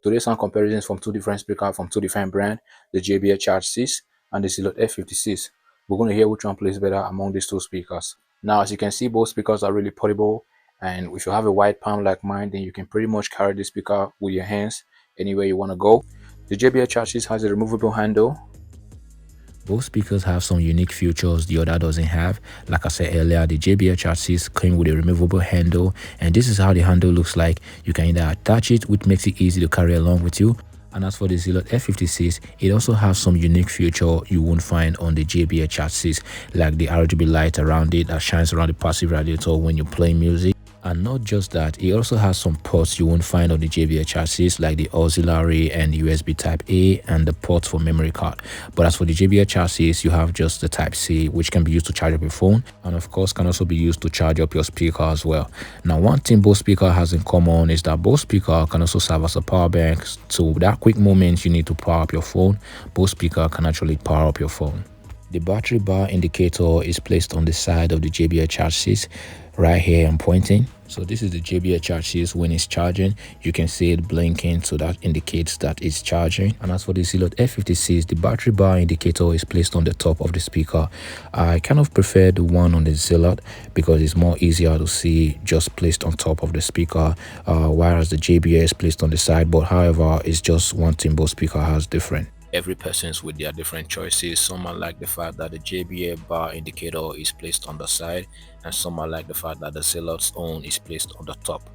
Today's sound comparisons from two different speakers from two different brands, the Jbl Charge 6 and the Zealot s56. We're going to hear which one plays better among these two speakers. Now, as you can see, both speakers are really portable, and if you have a wide palm like mine, then you can pretty much carry the speaker with your hands anywhere you want to go. The Jbl Charge 6 has a removable handle. Both speakers have some unique features the other doesn't have. Like I said earlier, the Jbl Charge 6 came with a removable handle, and this is how the handle looks like. You can either attach it, which makes it easy to carry along with you. And as for the Zealot s56, it also has some unique feature you won't find on the Jbl Charge 6, like the RGB light around it that shines around the passive radiator when you play music. And not just that, it also has some ports you won't find on the Jbl Charge 6, like the auxiliary and USB Type A and the port for memory card. But as for the Jbl Charge 6, you have just the Type C, which can be used to charge up your phone, and of course can also be used to charge up your speaker as well. Now, one thing both speaker has in common is that both speaker can also serve as a power bank. So that quick moment you need to power up your phone, both speaker can actually power up your phone. The battery bar indicator is placed on the side of the Jbl Charge 6. Right here I'm pointing. So this is the Jbl Charge 6 when it's charging. You can see it blinking, so that indicates that it's charging. And as for the Zealot s56, the battery bar indicator is placed on the top of the speaker. I kind of prefer the one on the Zealot because it's more easier to see just placed on top of the speaker, whereas the Jbl is placed on the side. But however, it's just one thing both speaker has different. Every person's with their different choices. Some might like the fact that the Jbl bar indicator is placed on the side, and some might like the fact that the Zealot's own is placed on the top.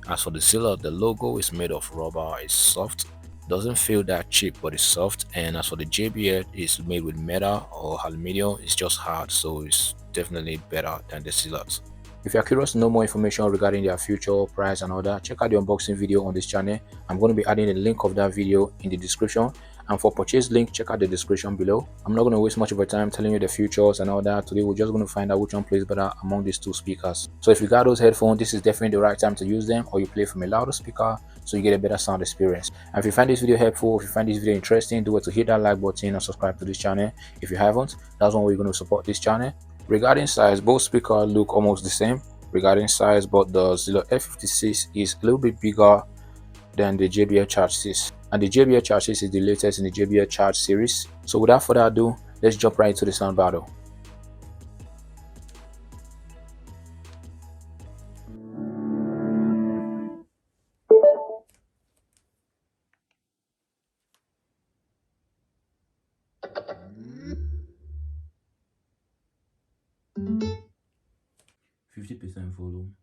As for the Zealot, the logo is made of rubber, it's soft, doesn't feel that cheap, but it's soft. And as for the Jbl, it's made with metal or aluminium, it's just hard, so it's definitely better than the Zealot. If you're curious to know more information regarding their future, price and all that, check out the unboxing video on this channel. I'm going to be adding a link of that video in the description, and for purchase link, check out the description below. I'm not going to waste much of your time telling you the features and all that. Today we're just going to find out which one plays better among these two speakers. So if you got those headphones, this is definitely the right time to use them, or you play from a louder speaker so you get a better sound experience. And if you find this video helpful, if you find this video interesting, do it to hit that like button and subscribe to this channel if you haven't. That's one way you're going to support this channel. Regarding size, both speakers look almost the same regarding size, but the Zealot s56 is a little bit bigger than the Jbl Charge 6, and the Jbl Charge 6 is the latest in the Jbl Charge series. So without further ado, let's jump right into the sound battle. %50 volume.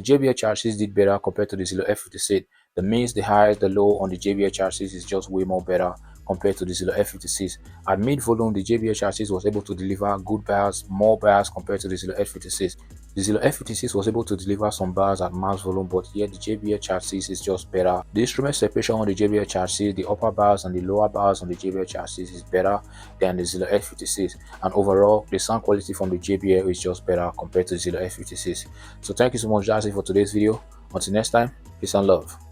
JBL Charge 6 did better compared to the Zealot F56. The mids, the highs, the low on the JBL Charge 6 is just way more better compared to the Zealot F56. At mid volume, the JBL Charge 6 was able to deliver good bars, more bars compared to the Zealot F56. The Zealot F56 was able to deliver some bars at max volume, but here the JBL Charge 6 is just better. The instrument separation on the JBL Charge 6, the upper bars and the lower bars on the JBL Charge 6 is better than the Zealot F56, and overall the sound quality from the JBL is just better compared to the Zealot F56. So thank you so much, that's it for today's video. Until next time, peace and love.